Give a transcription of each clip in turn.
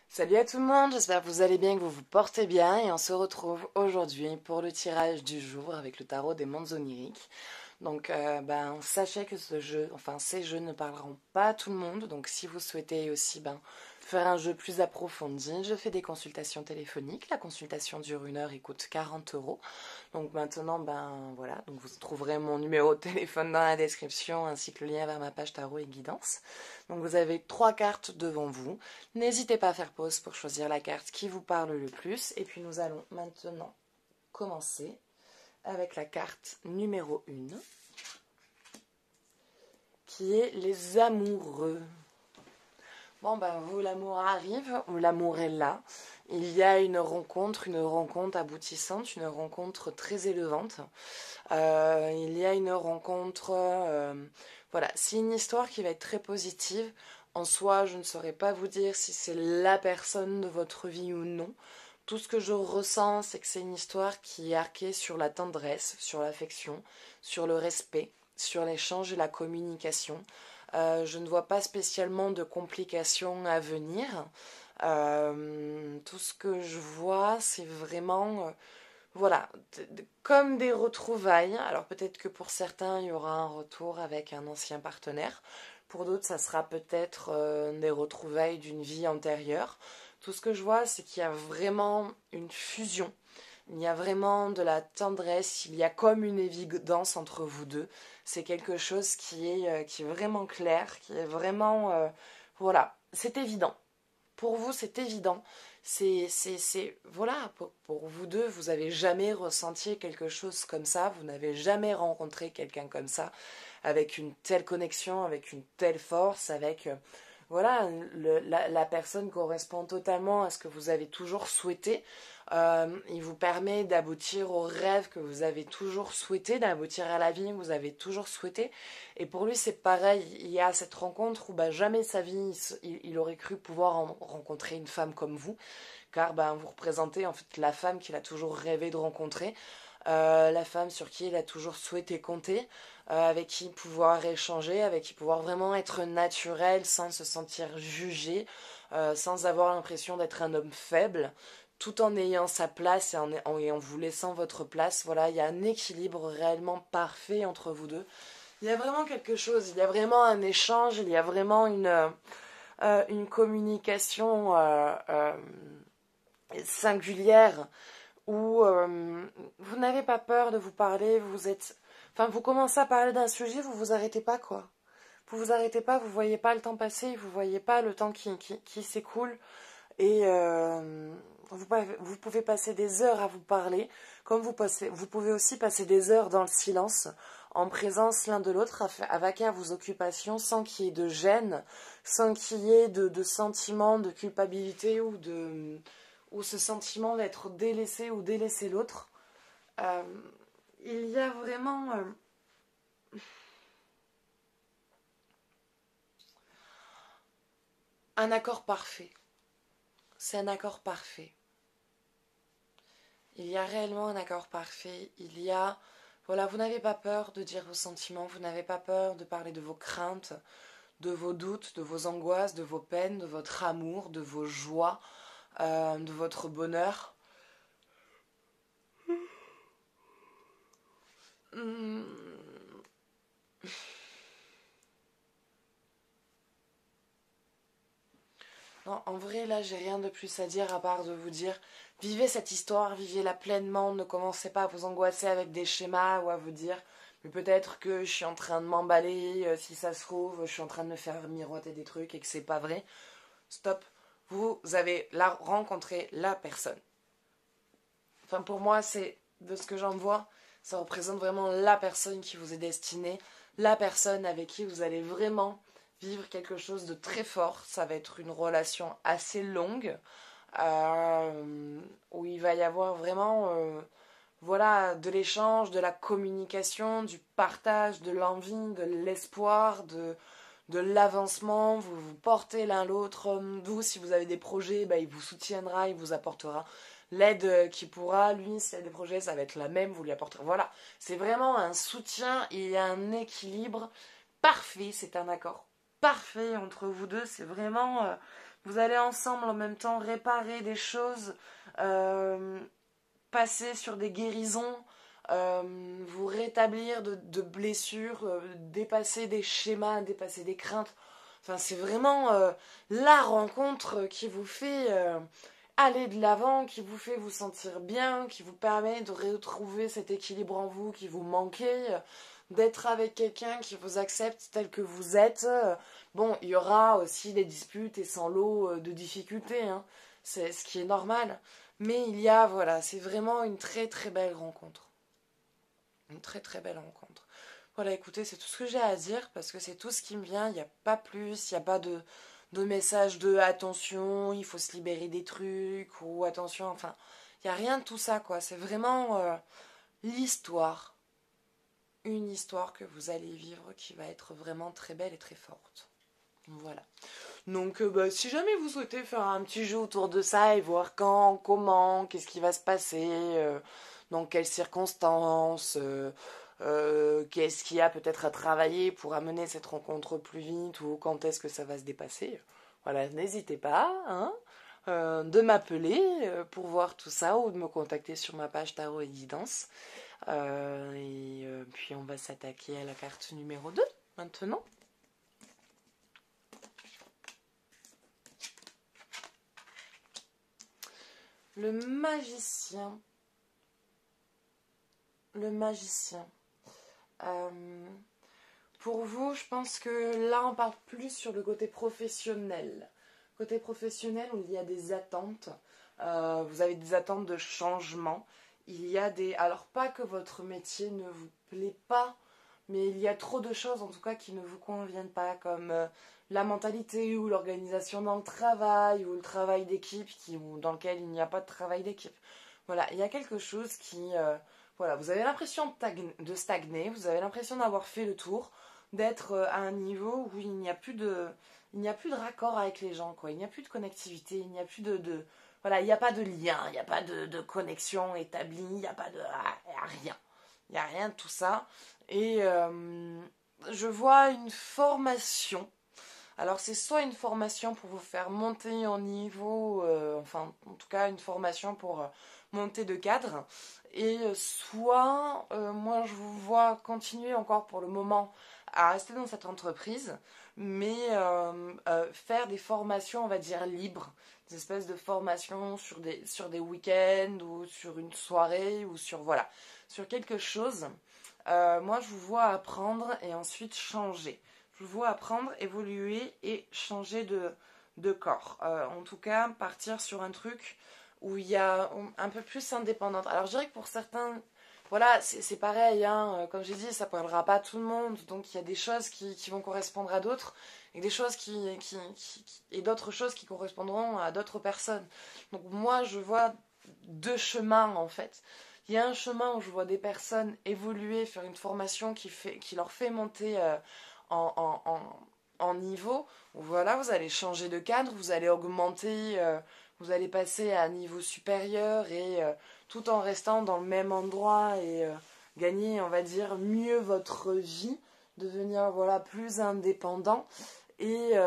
Salut à tout le monde, j'espère que vous allez bien, que vous vous portez bien et on se retrouve aujourd'hui pour le tirage du jour avec le tarot des mondes oniriques. Donc sachez que ces jeux ne parleront pas à tout le monde, donc si vous souhaitez aussi faire un jeu plus approfondi, je fais des consultations téléphoniques. La consultation dure 1 heure et coûte 40 €. Donc maintenant, voilà, donc vous trouverez mon numéro de téléphone dans la description ainsi que le lien vers ma page tarot et guidance. Donc vous avez 3 cartes devant vous. N'hésitez pas à faire pause pour choisir la carte qui vous parle le plus. Et puis nous allons maintenant commencer avec la carte numéro 1, qui est les amoureux. Bon, vous, l'amour arrive, ou l'amour est là. Il y a une rencontre aboutissante, une rencontre très élevante. Il y a une rencontre... voilà, c'est une histoire qui va être très positive. En soi, je ne saurais pas vous dire si c'est la personne de votre vie ou non. Tout ce que je ressens, c'est que c'est une histoire qui est arquée sur la tendresse, sur l'affection, sur le respect, sur l'échange et la communication. Je ne vois pas spécialement de complications à venir. Tout ce que je vois, c'est vraiment, voilà, comme des retrouvailles. Alors peut-être que pour certains, il y aura un retour avec un ancien partenaire. Pour d'autres, ça sera peut-être des retrouvailles d'une vie antérieure. Tout ce que je vois, c'est qu'il y a vraiment une fusion. Il y a vraiment de la tendresse, il y a comme une évidence entre vous deux. C'est quelque chose qui est vraiment clair, qui est vraiment... voilà, c'est évident. Pour vous, c'est évident. Voilà, pour vous deux, vous n'avez jamais ressenti quelque chose comme ça, vous n'avez jamais rencontré quelqu'un comme ça, avec une telle connexion, avec une telle force, avec... voilà, la personne correspond totalement à ce que vous avez toujours souhaité. Il vous permet d'aboutir aux rêves que vous avez toujours souhaité, d'aboutir à la vie que vous avez toujours souhaité. Et pour lui, c'est pareil. Il y a cette rencontre où jamais de sa vie, il aurait cru pouvoir rencontrer une femme comme vous, car vous représentez en fait la femme qu'il a toujours rêvé de rencontrer. La femme sur qui il a toujours souhaité compter, avec qui pouvoir échanger, avec qui pouvoir vraiment être naturel sans se sentir jugé, sans avoir l'impression d'être un homme faible, tout en ayant sa place et en vous laissant votre place. Voilà, il y a un équilibre réellement parfait entre vous deux. Il y a vraiment quelque chose, il y a vraiment un échange, il y a vraiment une communication singulière où vous n'avez pas peur de vous parler, vous commencez à parler d'un sujet, vous vous arrêtez pas, quoi. Vous vous arrêtez pas, vous voyez pas le temps passer, vous voyez pas le temps qui s'écoule, et vous pouvez passer des heures à vous parler, comme vous pouvez aussi passer des heures dans le silence, en présence l'un de l'autre, à vaquer à vos occupations, sans qu'il y ait de gêne, sans qu'il y ait de sentiment de culpabilité ou ce sentiment d'être délaissé ou délaisser l'autre. Euh, il y a vraiment un accord parfait. C'est un accord parfait. Il y a réellement un accord parfait. Voilà, vous n'avez pas peur de dire vos sentiments, vous n'avez pas peur de parler de vos craintes, de vos doutes, de vos angoisses, de vos peines, de votre amour, de vos joies, de votre bonheur. Non, en vrai, là, j'ai rien de plus à dire à part de vous dire, vivez cette histoire, vivez-la pleinement, ne commencez pas à vous angoisser avec des schémas ou à vous dire, mais peut-être que je suis en train de m'emballer, si ça se trouve, je suis en train de me faire miroiter des trucs et que c'est pas vrai. Stop, vous avez là rencontré la personne. Enfin, pour moi, c'est de ce que j'en vois, ça représente vraiment la personne qui vous est destinée, la personne avec qui vous allez vraiment vivre quelque chose de très fort. Ça va être une relation assez longue, où il va y avoir vraiment voilà, de l'échange, de la communication, du partage, de l'envie, de l'espoir, de l'avancement. Vous vous portez l'un l'autre. Vous, si vous avez des projets, il vous soutiendra, il vous apportera l'aide qu'il pourra. Lui, s'il y a des projets, ça va être la même, vous lui apporterez. Voilà, c'est vraiment un soutien et un équilibre parfait. C'est un accord parfait entre vous deux. C'est vraiment Vous allez ensemble en même temps réparer des choses, passer sur des guérisons, vous rétablir de blessures, dépasser des schémas, dépasser des craintes. Enfin, c'est vraiment la rencontre qui vous fait aller de l'avant, qui vous fait vous sentir bien, qui vous permet de retrouver cet équilibre en vous qui vous manquait, d'être avec quelqu'un qui vous accepte tel que vous êtes. Bon, il y aura aussi des disputes et sans lot de difficultés, hein. C'est ce qui est normal. Mais il y a, voilà, c'est vraiment une très très belle rencontre. Une très très belle rencontre. Voilà, écoutez, c'est tout ce que j'ai à dire parce que c'est tout ce qui me vient. Il n'y a pas plus, il n'y a pas de message de attention, il faut se libérer des trucs ou attention, enfin, il n'y a rien de tout ça, quoi. C'est vraiment l'histoire. Une histoire que vous allez vivre qui va être vraiment très belle et très forte. Voilà. Donc, si jamais vous souhaitez faire un petit jeu autour de ça et voir quand, comment, qu'est-ce qui va se passer, dans quelles circonstances, qu'est-ce qu'il y a peut-être à travailler pour amener cette rencontre plus vite ou quand est-ce que ça va se dépasser, voilà, n'hésitez pas, hein, de m'appeler pour voir tout ça ou de me contacter sur ma page Tarot et Guidance. Puis on va s'attaquer à la carte numéro 2 maintenant. Le magicien. Le magicien. Pour vous, je pense que là, on parle plus sur le côté professionnel. Côté professionnel, où il y a des attentes. Vous avez des attentes de changement. Il y a des... Alors, pas que votre métier ne vous plaît pas, mais il y a trop de choses, en tout cas, qui ne vous conviennent pas, comme la mentalité ou l'organisation dans le travail, ou le travail d'équipe dans lequel il n'y a pas de travail d'équipe. Voilà, il y a quelque chose qui... voilà, vous avez l'impression de stagner, vous avez l'impression d'avoir fait le tour, d'être à un niveau où il n'y a plus de raccord avec les gens, quoi. Il n'y a plus de connectivité, il n'y a plus voilà, il n'y a pas de lien, il n'y a pas de connexion établie, il n'y a pas de... il n'y a rien. Il n'y a rien de tout ça. Et je vois une formation. Alors c'est soit une formation pour vous faire monter en niveau, enfin en tout cas une formation pour monter de cadre, et soit moi je vous vois continuer encore pour le moment à rester dans cette entreprise, mais faire des formations, on va dire, libres, des espèces de formations sur des week-ends ou sur une soirée ou sur, voilà, sur quelque chose. Moi je vous vois apprendre et ensuite changer. Je vous vois apprendre, évoluer et changer de corps. En tout cas, partir sur un truc où il y a un peu plus indépendante. Alors je dirais que pour certains, voilà, c'est pareil, hein, comme j'ai dit, ça ne parlera pas à tout le monde, donc il y a des choses qui vont correspondre à d'autres, et des choses et d'autres choses qui correspondront à d'autres personnes. Donc moi, je vois deux chemins, en fait. Il y a un chemin où je vois des personnes évoluer, faire une formation qui leur fait monter en niveau, où voilà, vous allez changer de cadre, vous allez augmenter, vous allez passer à un niveau supérieur et tout en restant dans le même endroit et gagner, on va dire, mieux votre vie, devenir, voilà, plus indépendant et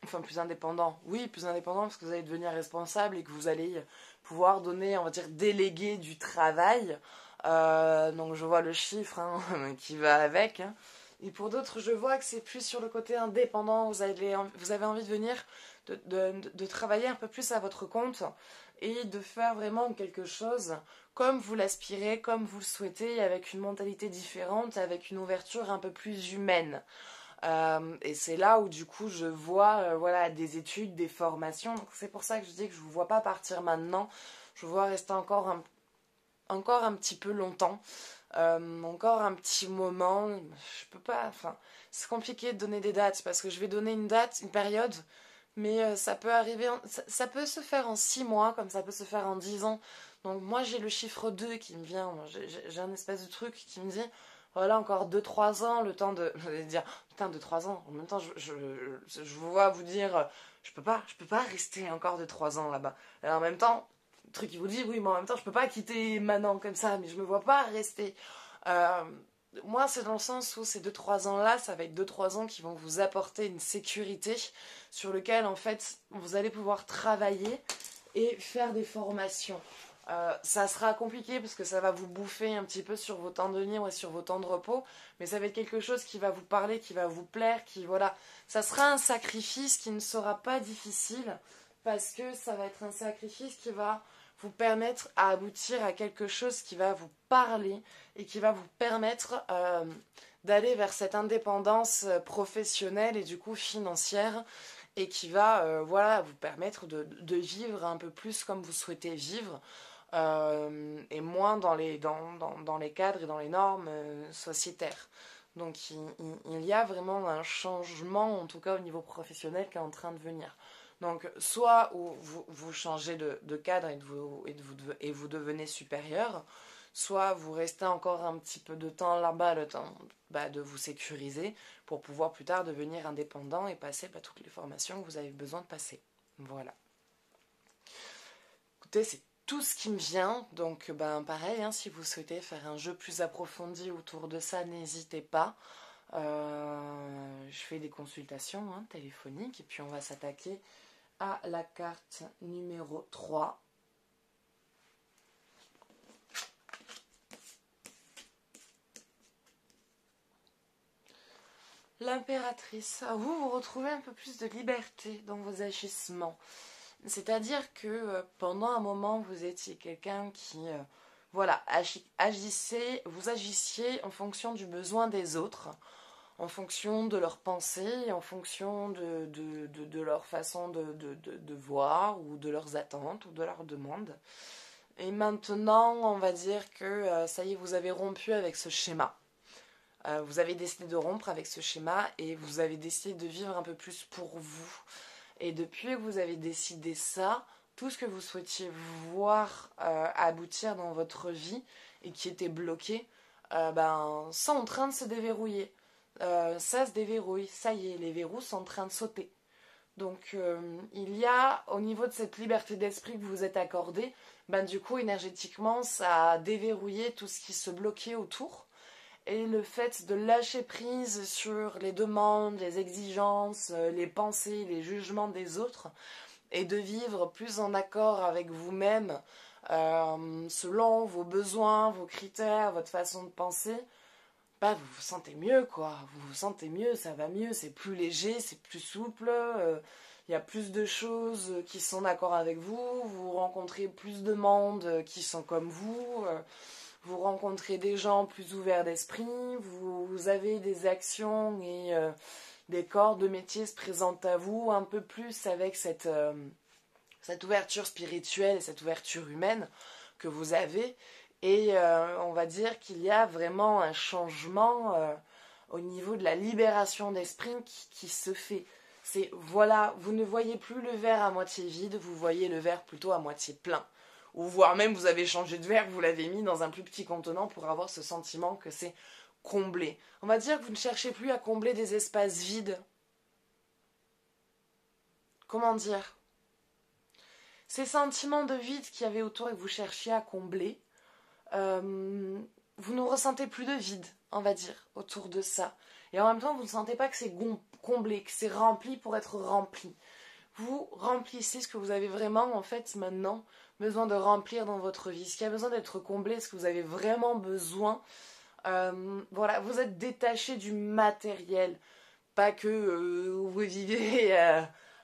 enfin plus indépendant, oui, plus indépendant parce que vous allez devenir responsable et que vous allez pouvoir donner, on va dire, déléguer du travail. Donc je vois le chiffre, hein, qui va avec, hein. Et pour d'autres, je vois que c'est plus sur le côté indépendant. Vous avez envie de venir, de travailler un peu plus à votre compte et de faire vraiment quelque chose comme vous l'aspirez, comme vous le souhaitez, avec une mentalité différente, avec une ouverture un peu plus humaine. Et c'est là où du coup je vois voilà, des études, des formations. Donc c'est pour ça que je dis que je ne vous vois pas partir maintenant. Je vous vois rester encore un petit peu longtemps. Encore un petit moment. Je peux pas, enfin, c'est compliqué de donner des dates parce que je vais donner une date, une période, mais ça peut arriver, ça peut se faire en 6 mois, comme ça peut se faire en 10 ans. Donc moi j'ai le chiffre 2 qui me vient, j'ai un espèce de truc qui me dit, voilà, encore 2-3 ans, le temps de, je vais dire, putain, 2-3 ans, en même temps je vous vois vous dire, je peux pas rester encore 2-3 ans là-bas. Et en même temps, le truc qui vous dit, oui, mais en même temps, je peux pas quitter Manon comme ça, mais je me vois pas rester. moi, c'est dans le sens où ces 2-3 ans-là, ça va être 2-3 ans qui vont vous apporter une sécurité sur lequel, en fait, vous allez pouvoir travailler et faire des formations. Ça sera compliqué parce que ça va vous bouffer un petit peu sur vos temps de libre et sur vos temps de repos, mais ça va être quelque chose qui va vous parler, qui va vous plaire, qui, voilà, ça sera un sacrifice qui ne sera pas difficile parce que ça va être un sacrifice qui va vous permettre à aboutir à quelque chose qui va vous parler et qui va vous permettre d'aller vers cette indépendance professionnelle et du coup financière et qui va voilà, vous permettre de vivre un peu plus comme vous souhaitez vivre et moins dans les cadres et dans les normes sociétaires. Donc il y a vraiment un changement, en tout cas au niveau professionnel, qui est en train de venir. Donc soit vous changez de cadre et vous devenez supérieur, soit vous restez encore un petit peu de temps là-bas, le temps de vous sécuriser pour pouvoir plus tard devenir indépendant et passer toutes les formations que vous avez besoin de passer. Voilà. Écoutez, c'est tout ce qui me vient, donc pareil, hein, si vous souhaitez faire un jeu plus approfondi autour de ça, n'hésitez pas. Je fais des consultations téléphoniques et puis on va s'attaquer à la carte numéro 3. L'impératrice. Vous retrouvez un peu plus de liberté dans vos agissements. C'est-à-dire que pendant un moment, vous étiez quelqu'un qui, vous agissiez en fonction du besoin des autres, en fonction de leurs pensées, en fonction de leur façon de voir, ou de leurs attentes, ou de leurs demandes. Et maintenant, on va dire que ça y est, vous avez rompu avec ce schéma. Vous avez décidé de rompre avec ce schéma et vous avez décidé de vivre un peu plus pour vous. Et depuis que vous avez décidé ça, tout ce que vous souhaitiez voir aboutir dans votre vie et qui était bloqué, c'est en train de se déverrouiller. Ça se déverrouille, ça y est, les verrous sont en train de sauter. Donc il y a, au niveau de cette liberté d'esprit que vous vous êtes accordée, du coup énergétiquement ça a déverrouillé tout ce qui se bloquait autour. Et le fait de lâcher prise sur les demandes, les exigences, les pensées, les jugements des autres, et de vivre plus en accord avec vous-même, selon vos besoins, vos critères, votre façon de penser, vous vous sentez mieux, quoi. Vous vous sentez mieux, ça va mieux, c'est plus léger, c'est plus souple, il y a plus de choses qui sont d'accord avec vous, vous rencontrez plus de monde qui sont comme vous, vous rencontrez des gens plus ouverts d'esprit, vous avez des actions et des corps de métier se présentent à vous un peu plus avec cette ouverture spirituelle et cette ouverture humaine que vous avez. Et on va dire qu'il y a vraiment un changement au niveau de la libération d'esprit qui se fait. C'est, voilà, vous ne voyez plus le verre à moitié vide, vous voyez le verre plutôt à moitié plein. Ou voire même vous avez changé de verre, vous l'avez mis dans un plus petit contenant pour avoir ce sentiment que c'est comblé. On va dire que vous ne cherchez plus à combler des espaces vides. Comment dire? Ces sentiments de vide qu'il y avait autour et que vous cherchiez à combler, vous ne ressentez plus de vide, on va dire, autour de ça. Et en même temps, vous ne sentez pas que c'est comblé, que c'est rempli pour être rempli. Vous remplissez ce que vous avez vraiment, en fait, maintenant, besoin de remplir dans votre vie. Ce qui a besoin d'être comblé, ce que vous avez vraiment besoin. Voilà, vous êtes détaché du matériel. Pas que vous vivez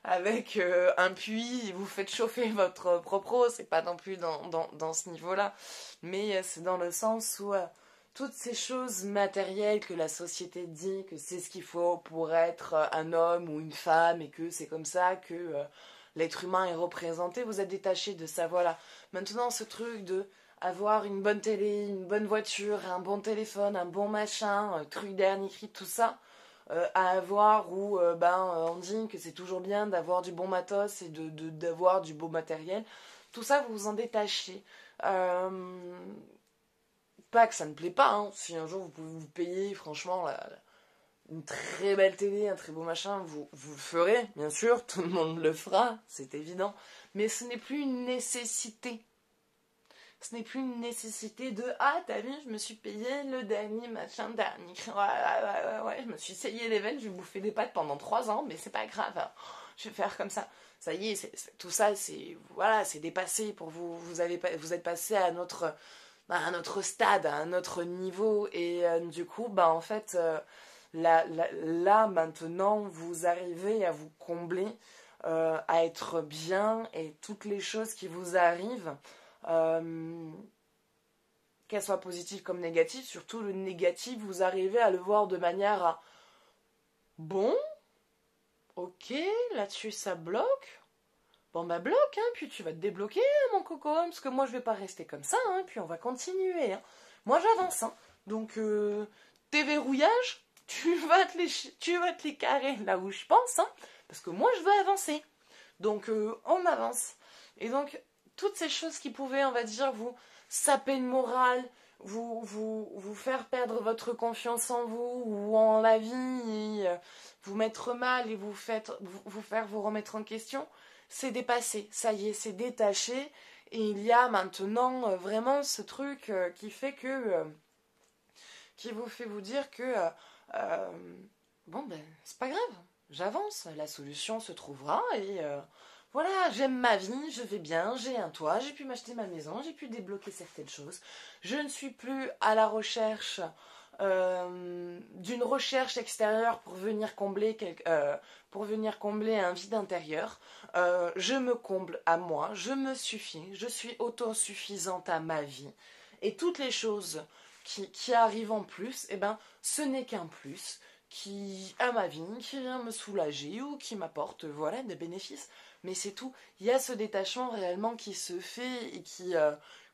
avec un puits, vous faites chauffer votre propre eau, c'est pas non plus dans ce niveau-là. Mais c'est dans le sens où toutes ces choses matérielles que la société dit que c'est ce qu'il faut pour être un homme ou une femme et que c'est comme ça que l'être humain est représenté, vous êtes détaché de ça, voilà. Maintenant, ce truc de avoir une bonne télé, une bonne voiture, un bon téléphone, un bon machin, un truc dernier cri, tout ça, à avoir où on dit que c'est toujours bien d'avoir du bon matos et d'avoir du beau matériel. Tout ça, vous vous en détachez. Pas que ça ne plaît pas, hein. Si un jour vous pouvez vous payer, franchement, une très belle télé, un très beau machin, vous le ferez, bien sûr, tout le monde le fera, c'est évident. Mais ce n'est plus une nécessité. Ce n'est plus une nécessité de ah t'as vu je me suis payé le dernier machin dernier ouais, je me suis essayé les veines, je vais bouffer des pâtes pendant 3 ans mais c'est pas grave, hein. Je vais faire comme ça. Ça y est, tout ça c'est voilà, c'est dépassé pour vous. Vous êtes passé à un autre stade, à un autre niveau et du coup bah en fait là maintenant vous arrivez à vous combler, à être bien et toutes les choses qui vous arrivent, qu'elles soient positives comme négatives, surtout le négatif, vous arrivez à le voir de manière à bon, ok, là-dessus ça bloque. Bon bah bloque, hein, puis tu vas te débloquer, hein, mon coco, hein, parce que moi je vais pas rester comme ça, hein, puis on va continuer. Hein. Moi j'avance, hein. Donc tes verrouillages, tu vas te les carrer là où je pense, hein, parce que moi je veux avancer. Donc on avance. Et donc toutes ces choses qui pouvaient, on va dire, vous saper le moral, vous faire perdre votre confiance en vous ou en la vie, et, vous mettre mal et vous faire vous remettre en question, c'est dépassé, ça y est, c'est détaché. Et il y a maintenant vraiment ce truc qui vous fait vous dire que euh, bon ben c'est pas grave, j'avance, la solution se trouvera et voilà, j'aime ma vie, je vais bien, j'ai un toit, j'ai pu m'acheter ma maison, j'ai pu débloquer certaines choses. Je ne suis plus à la recherche d'une recherche extérieure pour venir combler un vide intérieur. Je me comble à moi, je me suffis, je suis autosuffisante à ma vie. Et toutes les choses qui arrivent en plus, eh ben, ce n'est qu'un plus à ma vie, qui vient me soulager ou qui m'apporte voilà, des bénéfices. Mais c'est tout. Il y a ce détachement réellement qui se fait et qui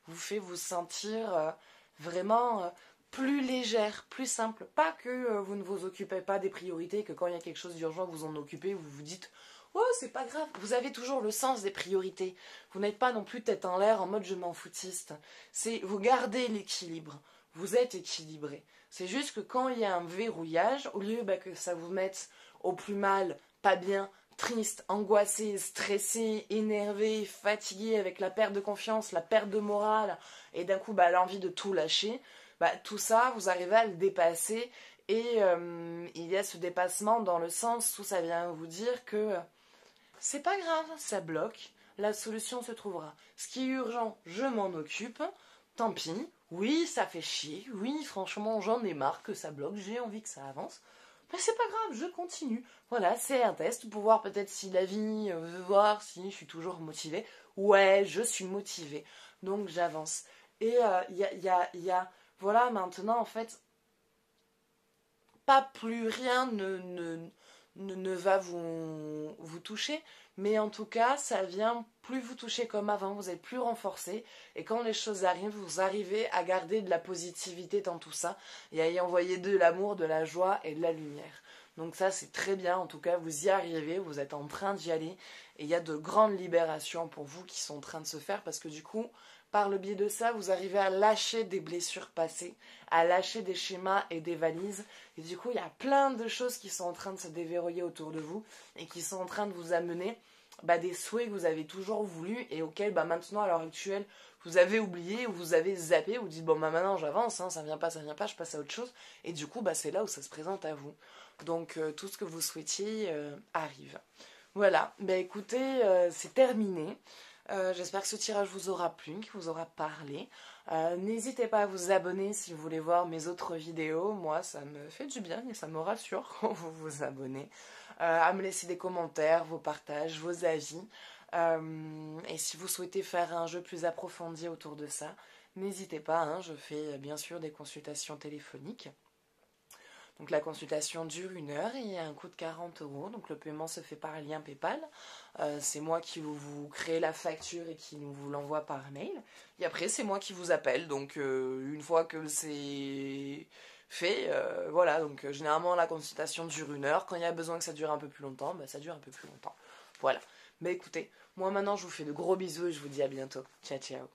vous fait vous sentir vraiment plus légère, plus simple. Pas que vous ne vous occupez pas des priorités, que quand il y a quelque chose d'urgent, vous en occupez, vous vous dites oh, c'est pas grave. Vous avez toujours le sens des priorités. Vous n'êtes pas non plus tête en l'air en mode je m'en foutiste. C'est vous gardez l'équilibre. Vous êtes équilibré. C'est juste que quand il y a un verrouillage, au lieu que ça vous mette au plus mal, pas bien, triste, angoissé, stressé, énervé, fatigué, avec la perte de confiance, la perte de morale, et d'un coup l'envie de tout lâcher, tout ça, vous arrivez à le dépasser, et il y a ce dépassement dans le sens où ça vient vous dire que c'est pas grave, ça bloque, la solution se trouvera. Ce qui est urgent, je m'en occupe, tant pis, oui, ça fait chier, oui, franchement, j'en ai marre que ça bloque, j'ai envie que ça avance. Mais c'est pas grave, je continue. Voilà, c'est un test pour voir peut-être si la vie veut voir si je suis toujours motivée. Ouais, je suis motivée. Donc j'avance. Et voilà, maintenant, en fait, pas plus rien ne va vous toucher. Mais en tout cas, ça vient plus vous toucher comme avant, vous êtes plus renforcé. Et quand les choses arrivent, vous arrivez à garder de la positivité dans tout ça et à y envoyer de l'amour, de la joie et de la lumière. Donc ça, c'est très bien. En tout cas, vous y arrivez, vous êtes en train d'y aller. Et il y a de grandes libérations pour vous qui sont en train de se faire parce que du coup, par le biais de ça, vous arrivez à lâcher des blessures passées, à lâcher des schémas et des valises. Et du coup, il y a plein de choses qui sont en train de se déverrouiller autour de vous et qui sont en train de vous amener des souhaits que vous avez toujours voulu et auxquels maintenant, à l'heure actuelle, vous avez oublié ou vous avez zappé, vous dites bon maintenant j'avance, hein, ça vient pas, je passe à autre chose. Et du coup, c'est là où ça se présente à vous. Donc tout ce que vous souhaitiez arrive. Voilà, écoutez, c'est terminé. J'espère que ce tirage vous aura plu, qu'il vous aura parlé. N'hésitez pas à vous abonner si vous voulez voir mes autres vidéos. Moi, ça me fait du bien et ça me rassure quand vous vous abonnez. À me laisser des commentaires, vos partages, vos avis. Et si vous souhaitez faire un jeu plus approfondi autour de ça, n'hésitez pas. Hein, je fais bien sûr des consultations téléphoniques. Donc la consultation dure 1 heure et il y a un coût de 40 €. Donc le paiement se fait par lien PayPal. C'est moi qui vous crée la facture et qui vous l'envoie par mail. Et après c'est moi qui vous appelle. Donc une fois que c'est fait, voilà. Donc généralement la consultation dure 1 heure. Quand il y a besoin que ça dure un peu plus longtemps, ça dure un peu plus longtemps. Voilà. Mais écoutez, moi maintenant je vous fais de gros bisous et je vous dis à bientôt. Ciao ciao.